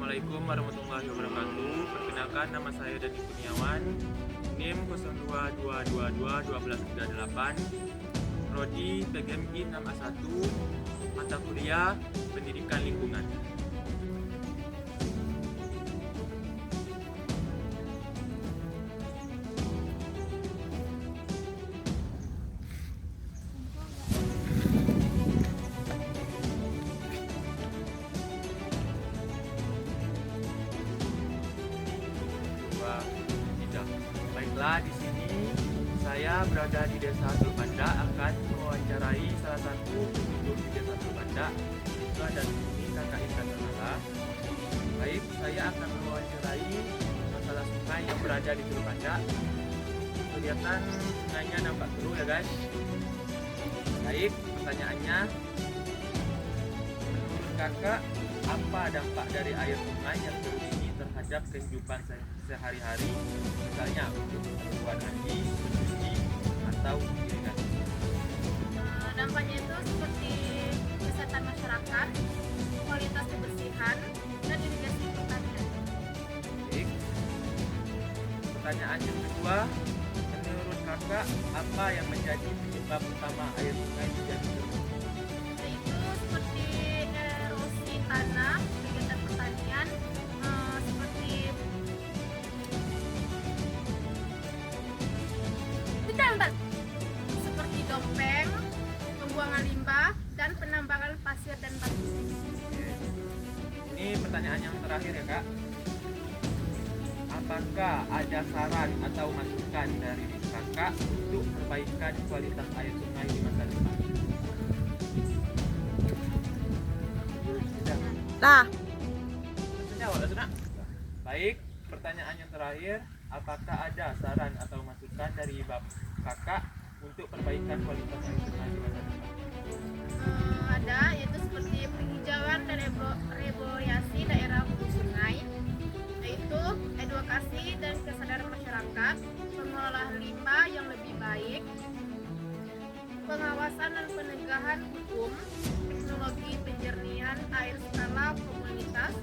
Assalamualaikum warahmatullahi wabarakatuh. Perkenalkan, nama saya Dani Kurniawan, NIM 0222212338, Prodi PGMI 6A1, mata kuliah Pendidikan Lingkungan. Baiklah, di sini saya berada di Desa Tulpanda akan mewawancarai salah satu penduduk di Desa Tulpanda. Itu ada di sini Kakak Intan Nala. Baik, saya akan mewawancarai masalah sungai yang berada di Tulpanda. Kelihatan sungainya nampak keruh ya guys. Baik, pertanyaannya, menurut kakak apa dampak dari air sungai yang keruh ini terhadap kehidupan sehari-hari, misalnya untuk keperluan mandi, mencuci, atau irigasi? Dampaknya itu seperti kesehatan masyarakat, kualitas kebersihan, dan irigasi pertanian. Baik. Pertanyaan yang kedua, menurut kakak apa yang menjadi penyebab utama air sungai menjadi keruh? Yaitu seperti erosi tanah, kegiatan pertanian, seperti dompeng, pembuangan limbah, dan penambangan pasir dan batu. Ini pertanyaan yang terakhir ya kak. Apakah ada saran atau masukan dari kakak untuk perbaikan kualitas air sungai di masa depan? Sudah. Baik, pertanyaan yang terakhir, apakah ada saran atau masukan dari kakak untuk perbaikan kualitas air sungai di masa depan? Ada, yaitu seperti penghijauan dan reboisasi daerah hulu sungai, yaitu edukasi dan kesadaran masyarakat, pengelolaan limbah yang lebih baik, pengawasan dan penegakan hukum, teknologi penjernihan air skala komunitas,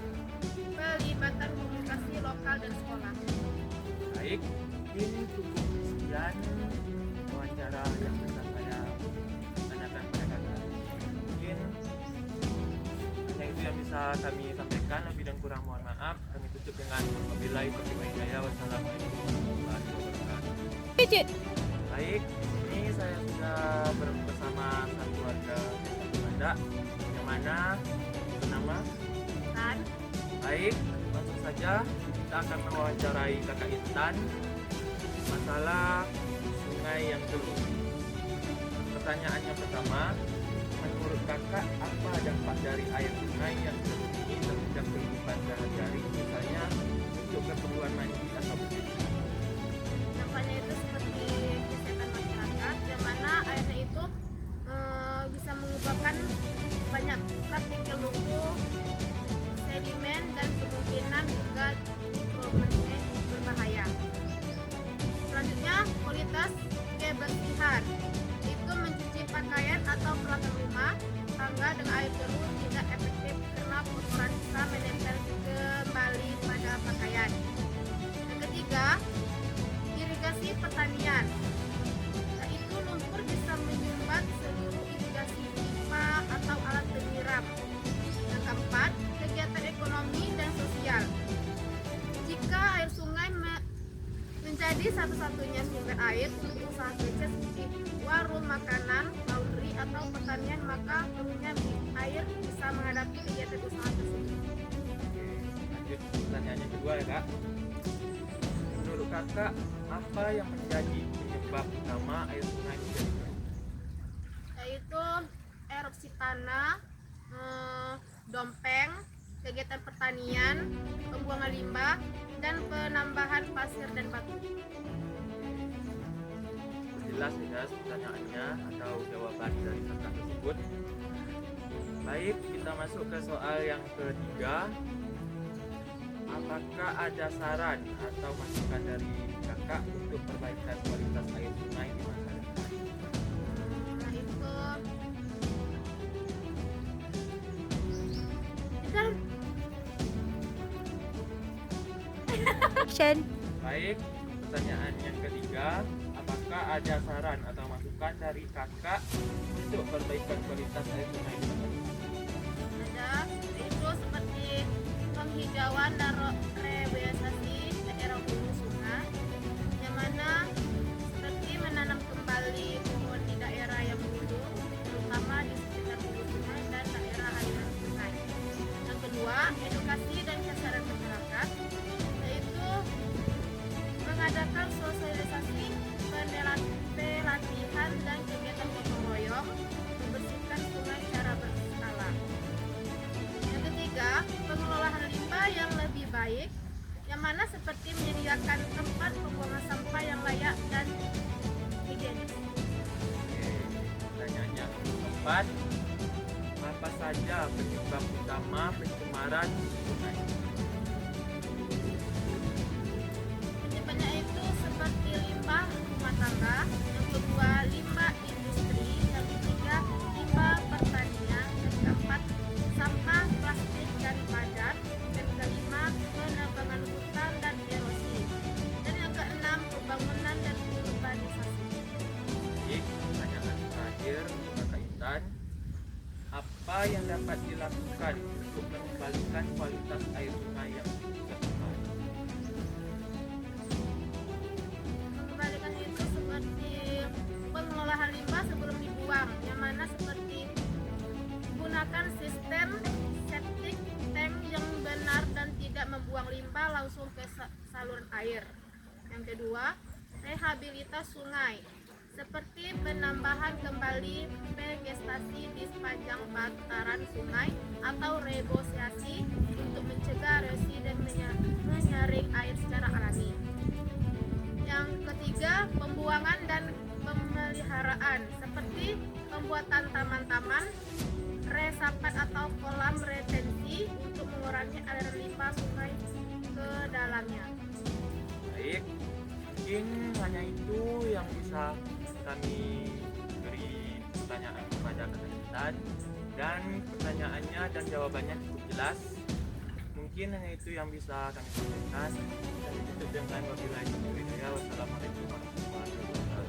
pelibatan komunikasi lokal dan sekolah. Baik, ini cukup sekian wawancara yang bisa saya tanyakan pada kakak. Mungkin hanya itu yang bisa kami sampaikan, lebih dan kurang mohon maaf. Kami tutup dengan wabillahi taufiq wal hidayah. Wassalamualaikum warahmatullahi wabarakatuh. Baik, ini saya sudah bersama satu warga Banda yang mana bernama Dan Baik, langsung saja kita akan mewawancarai kakak Intan masalah sungai yang keruh. Pertanyaan yang pertama, menurut kakak apa dampak dari air sungai yang keruh ini terhadap kehidupan sehari-hari, misalnya untuk keperluan mandi atau mencuci? dampaknya itu seperti kesehatan masyarakat, yang mana airnya itu bisa menyebabkan banyak partikel lumpuh, sedimen, dan kemungkinan juga mikroorganisme berbahaya. Selanjutnya, kualitas kebersihan itu mencuci pakaian atau peralatan rumah tangga dengan air keruh tidak efektif karena kotoran bisa menempel kembali pada pakaian. Yang ketiga, irigasi pertanian, yaitu lumpur bisa menyumbat seluruh irigasi pipa atau alat penyiram. Yang keempat, kegiatan ekonomi dan sosial. Jika air sungai menjadi satu-satunya sumber air untuk usaha kecil seperti warung makanan, laundry, atau pertanian, maka keruhnya air bisa menghadapi kegiatan usaha tersebut. Lanjut pertanyaan yang kedua ya kak. Menurut kakak apa yang menjadi penyebab utama air sungai menjadi keruh? Yaitu erupsi tanah, dompeng, kegiatan pertanian, pembuangan limbah, dan penambahan pasir dan batu. Jelas ya guys pertanyaannya atau jawaban dari kakak tersebut. Baik, kita masuk ke soal yang ketiga. Apakah ada saran atau masukan dari kakak untuk perbaikan kualitas air sungai di masa depan? Itu Action. Baik, pertanyaan yang ketiga, apakah ada saran atau masukan dari kakak untuk perbaikan kualitas air sungai di tempat ini? Ada itu seperti penghijauan dan revitalisasi daerah hulu sungai, yang mana seperti menanam kembali pohon di daerah yang hulu, terutama di sekitar hulu sungai dan daerah aliran sungai. Yang kedua, edukasi dan kesadaran masyarakat, yaitu mengadakan sosialisasi, pelatihan dan kegiatan gotong royong membersihkan sungai secara berskala. Yang ketiga, pengelolaan limbah yang lebih baik, yang mana seperti menyediakan tempat pembuangan sampah yang layak dan higienis. Oke, pertanyaan yang keempat, apa saja penyebab utama pencemaran sungai? Penyebabnya itu seperti limbah rumah tangga, yang kedua limbah industri, yang ketiga limbah pertanian, yang keempat sampah plastik dan padat, yang kelima penebangan hutan dan erosi, dan yang keenam pembangunan dan urbanisasi. Baik, pertanyaan terakhir Kakak Intan, apa yang dapat dilakukan untuk mengembalikan kualitas air sungai yang tercemar? Mengembalikan itu seperti pengelolaan limbah sebelum dibuang, yang mana seperti gunakan sistem septic tank yang benar dan tidak membuang limbah langsung ke saluran air. Yang kedua, rehabilitas sungai, seperti penambahan kembali vegetasi di sepanjang bantaran sungai atau reboisasi untuk mencegah erosi dan menyaring air secara alami. Yang ketiga, pembuangan dan pemeliharaan, seperti pembuatan taman-taman, resapan atau kolam retensi untuk mengurangi aliran limbah sungai ke dalamnya. Baik, mungkin hanya itu yang bisa kami beri pertanyaan kepada Kakak Intan, dan pertanyaannya dan jawabannya cukup jelas. Mungkin hanya itu yang bisa kami sampaikan, dan ditutup dengan wabillahi taufiq wal hidayah. Wassalamualaikum warahmatullahi wabarakatuh.